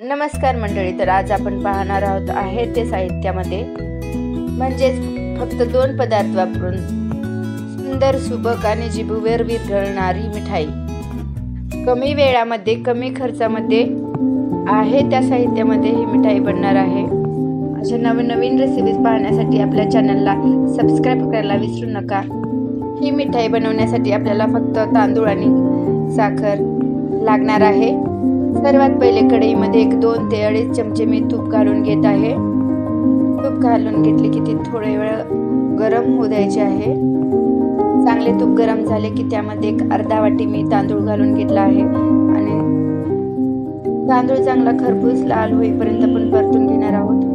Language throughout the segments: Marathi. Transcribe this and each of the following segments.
नमस्कार मंडळी, तर आज आपण पाहणार आहोत आहे ते साहित्यामध्ये म्हणजेच फक्त 2 पदार्थ वापरून सुंदर सुबक आणि जिभेवर विरघळणारी मिठाई कमी वेळामध्ये कमी खर्चामध्ये आहे त्या साहित्यामध्ये ही मिठाई बनणार आहे। अशा नवीन रेसिपीज पाहण्यासाठी आपल्या चॅनलला सबस्क्राइब करायला विसरू नका। ही मिठाई बनवण्यासाठी आपल्याला फक्त तांदूळ आणि साखर लागणार आहे। सर्वात पहिले कढईमध्ये 2 ते 2.5 चमचे मी तूप घालून घेत आहे। तूप घालून घेतले की ते थोडे वेळ गरम होऊ द्यायचे आहे। चांगले तूप गरम झाले की त्यामध्ये अर्धा वाटी मी तांदूळ घालून घेतला आहे आणि तांदूळ चांगला खरपूस लाल होईपर्यंत आपण परतून घेणार आहोत।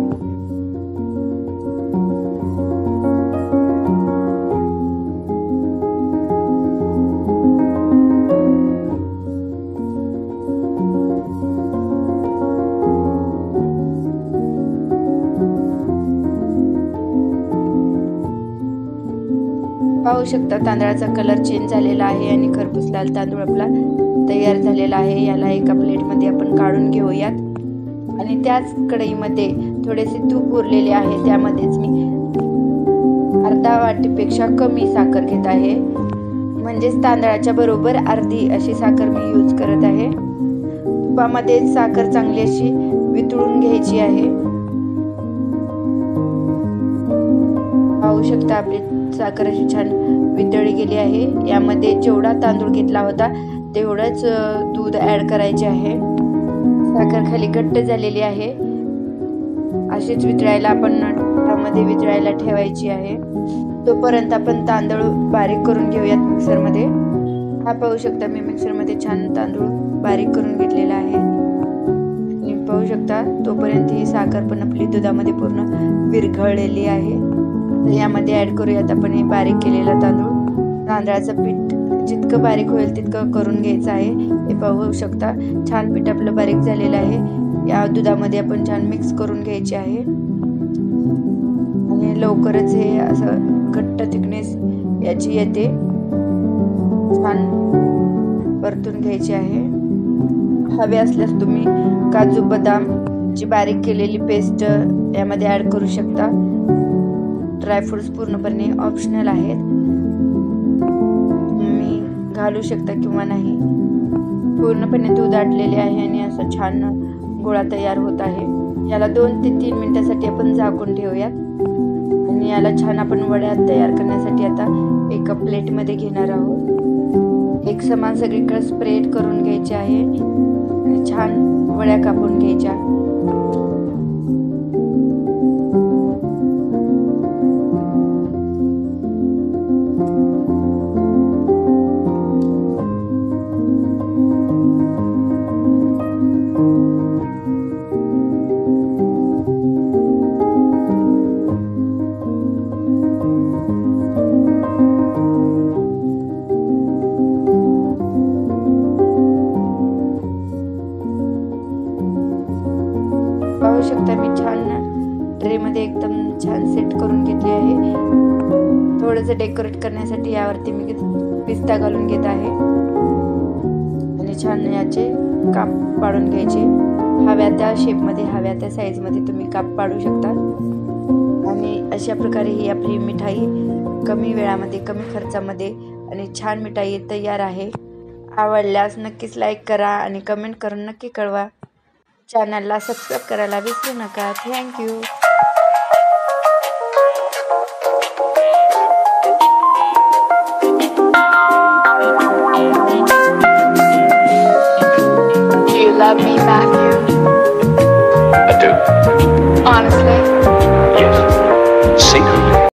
पाहू शकता तांदळाचा कलर चेंज झालेला आहे आणि खरपूस लाल तांदूळ आपला तयार झालेला आहे। याला एका प्लेटमध्ये आपण काढून घेऊयात आणि त्याच कढईमध्ये थोडेसे तूप उरलेले आहे, त्यामध्येच मी अर्धा वाटीपेक्षा कमी साखर घेत आहे। म्हणजेच तांदळाच्या बरोबर अर्धी अशी साखर मी यूज करत आहे। तुपामध्ये साखर चांगली अशी वितळून घ्यायची आहे। पाहू शकता आपली साखर अशी छान वितळली गेली आहे। यामध्ये जेवढा तांदूळ घेतला होता तेवढंच दूध ऍड करायचे आहे। साखर खाली घट्ट झालेली आहे, अशीच वितळायला आपण त्यामध्ये वितळायला ठेवायची आहे। तोपर्यंत आपण तांदूळ बारीक करून घेऊयात मिक्सरमध्ये। हा पाहू शकता मी मिक्सरमध्ये छान तांदूळ बारीक करून घेतलेला आहे आणि पाहू शकता तोपर्यंत ही साखर पण आपली दुधामध्ये पूर्ण विरघळलेली आहे। यामध्ये ऍड करूयात आपण हे बारीक केलेला तांदूळ। तांदळाचं पीठ जितकं बारीक होईल तितकं करून घ्यायचं आहे। हे पाहू शकता छान पीठ आपलं बारीक झालेलं आहे। या दुधामध्ये आपण छान मिक्स करून घ्यायचे आहे आणि लवकरच हे असं घट्ट थिकनेस याची येते। छान परतून घ्यायचे आहे। हवे असल्यास तुम्ही काजू बदामची बारीक केलेली पेस्ट यामध्ये ऍड करू शकता। ड्रायफ्रुट्स पूर्णपणे ऑप्शनल आहेत, तुम्ही घालू शकता किंवा नाही। पूर्णपणे दूध आटलेले आहे आणि असं छान गोळा तयार होत आहे। याला 2 ते 3 मिनिटांसाठी आपण झाकून ठेवूयात आणि याला छान आपण वड्या तयार करण्यासाठी आता एका प्लेटमध्ये घेणार आहोत। एक समान सगळीकडे स्प्रेड करून घ्यायचे आहे आणि छान वड्या कापून घ्यायच्या। पाहू शकता मी छान ट्रे मध्ये एकदम छान सेट करून घेतली आहे। थोडंसं डेकोरेट करण्यासाठी यावरती मी पिस्ता घालून घेत आहे आणि छान याचे काप पाडून घ्यायचे। हव्या त्या शेपमध्ये हव्या त्या साईजमध्ये तुम्ही काप पाडू शकता आणि अशा प्रकारे ही आपली मिठाई कमी वेळामध्ये कमी खर्चामध्ये आणि छान मिठाई तयार आहे। आवडल्यास नक्कीच लाईक करा आणि कमेंट करून नक्की कळवा। चॅनलला सबस्क्राइब करायला विसरू नका। Thank you. Do you love me, Matthew? I do. Honestly?